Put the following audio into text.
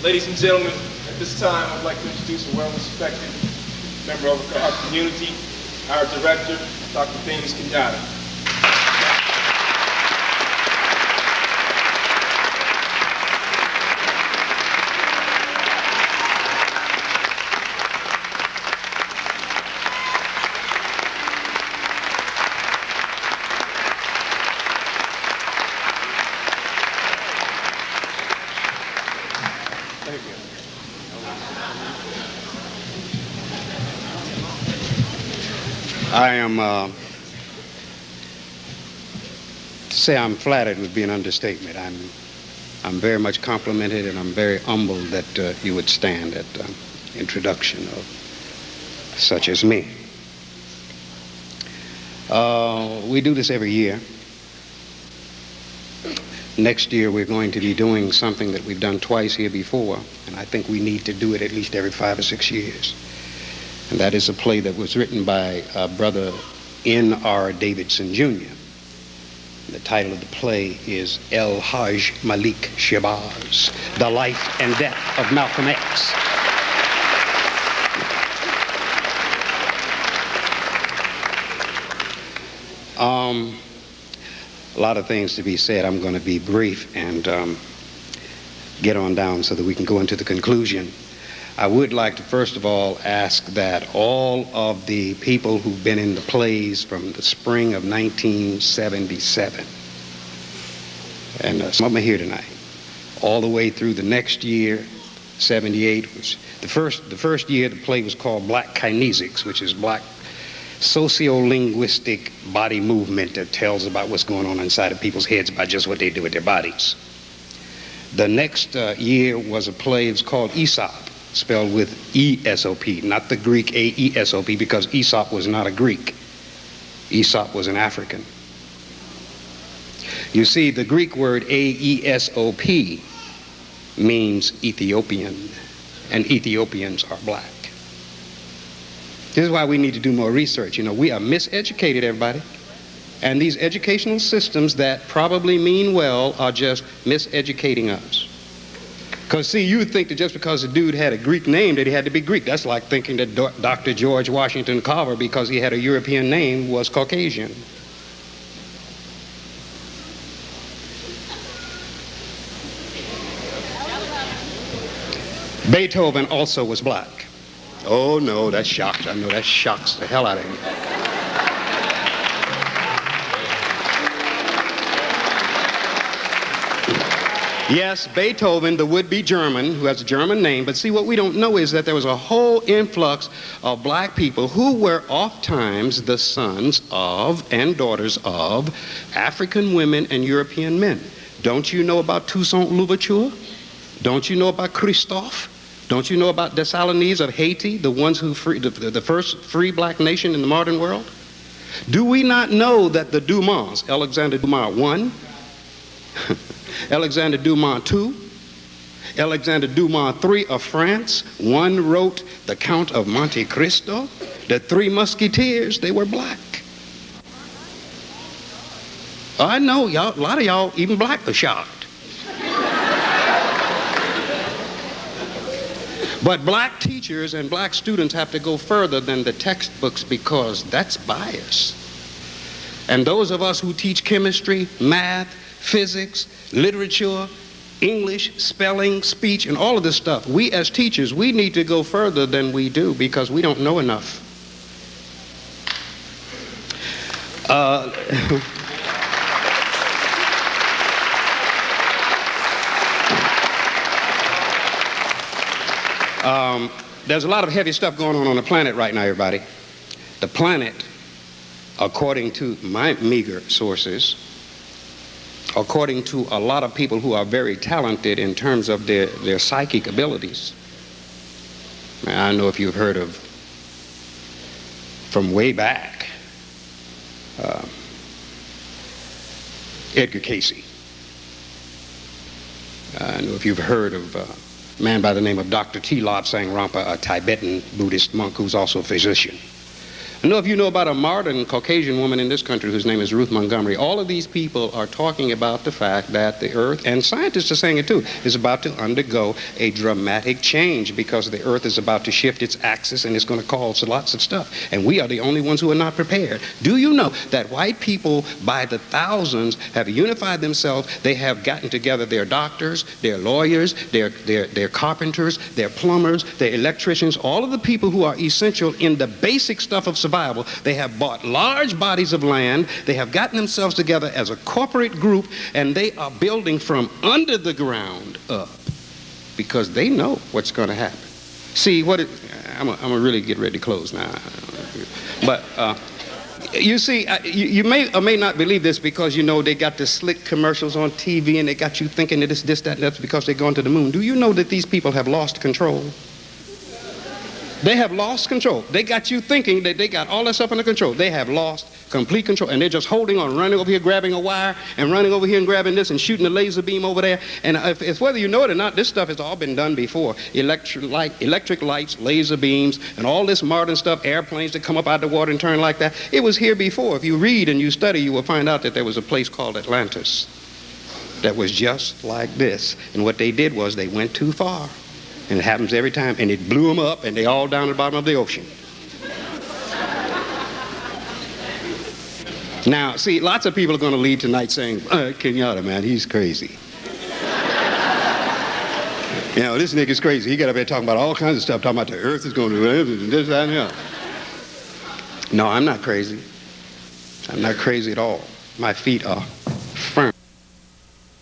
Ladies and gentlemen, at this time I'd like to introduce a well-respected member of our community, our director, Dr. Damus Kenyatta. I am, to say I'm flattered would be an understatement. I'm very much complimented, and I'm very humbled that you would stand at the introduction of such as me. We do this every year. Next year we're going to be doing something that we've done twice here before, and I think we need to do it at least every 5 or 6 years. And that is a play that was written by Brother N.R. Davidson, Jr. The title of the play is El Hajj Malik Shabazz, The Life and Death of Malcolm X. A lot of things to be said. I'm going to be brief and get on down so that we can go into the conclusion. I would like to first of all ask that all of the people who've been in the plays from the spring of 1977, and some of them are here tonight, all the way through the next year, 78, which the first year the play was called Black Kinesics, which is black socio-linguistic body movement that tells about what's going on inside of people's heads by just what they do with their bodies. The next year was a play, it's called Aesop, spelled with E-S-O-P, not the Greek A-E-S-O-P, because Aesop was not a Greek. Aesop was an African. You see, the Greek word A-E-S-O-P means Ethiopian, and Ethiopians are black. This is why we need to do more research. You know, we are miseducated, everybody. And these educational systems that probably mean well are just miseducating us. Because, see, you would think that just because a dude had a Greek name that he had to be Greek. That's like thinking that Dr. George Washington Carver, because he had a European name, was Caucasian. Beethoven also was black. Oh, no, that shocks. I know that shocks the hell out of you. Yes, Beethoven, the would-be German, who has a German name, but see, what we don't know is that there was a whole influx of black people who were oftentimes the sons of and daughters of African women and European men. Don't you know about Toussaint Louverture? Don't you know about Christophe? Don't you know about Dessalines of Haiti, the ones who the first free black nation in the modern world? Do we not know that the Dumas, Alexander Dumas I, Alexander Dumas II, Alexander Dumas III of France, one wrote The Count of Monte Cristo, the Three Musketeers, they were black. I know, y'all, a lot of y'all, even black, are shocked. But black teachers and black students have to go further than the textbooks because that's bias. And those of us who teach chemistry, math, physics, literature, English, spelling, speech, and all of this stuff, we as teachers, we need to go further than we do because we don't know enough. There's a lot of heavy stuff going on the planet right now, everybody. The planet, according to my meager sources, according to a lot of people who are very talented in terms of their psychic abilities. I don't know if you've heard of, from way back, Edgar Cayce. I don't know if you've heard of a man by the name of Dr. T. Lobsang Rampa, a Tibetan Buddhist monk who's also a physician. I know if you know about a modern Caucasian woman in this country whose name is Ruth Montgomery. All of these people are talking about the fact that the earth, and scientists are saying it too, is about to undergo a dramatic change because the earth is about to shift its axis and it's going to cause lots of stuff. And we are the only ones who are not prepared. Do you know that white people by the thousands have unified themselves? They have gotten together their doctors, their lawyers, their carpenters, their plumbers, their electricians, all of the people who are essential in the basic stuff of survival. They have bought large bodies of land. They have gotten themselves together as a corporate group, and they are building from under the ground up because they know what's going to happen. See, I'm going to really get ready to close now. But you see, you may or may not believe this because, you know, they got the slick commercials on TV and they got you thinking that it's this, that, and that's because they're going to the moon. Do you know that these people have lost control? They have lost control. They got you thinking that they got all that stuff under control. They have lost complete control. And they're just holding on, running over here, grabbing a wire, and running over here and grabbing this and shooting a laser beam over there. And if whether you know it or not, this stuff has all been done before. Electric lights, laser beams, and all this modern stuff, airplanes that come up out of the water and turn like that. It was here before. If you read and you study, you will find out that there was a place called Atlantis that was just like this. And what they did was they went too far. And it happens every time, and it blew them up, and they all down at the bottom of the ocean. Now, see, lots of people are going to leave tonight saying, Kenyatta, man, he's crazy. You know, this nigga's crazy. He got up there talking about all kinds of stuff, talking about the earth is going to do this, that, and the other. No, I'm not crazy. I'm not crazy at all. My feet are firm.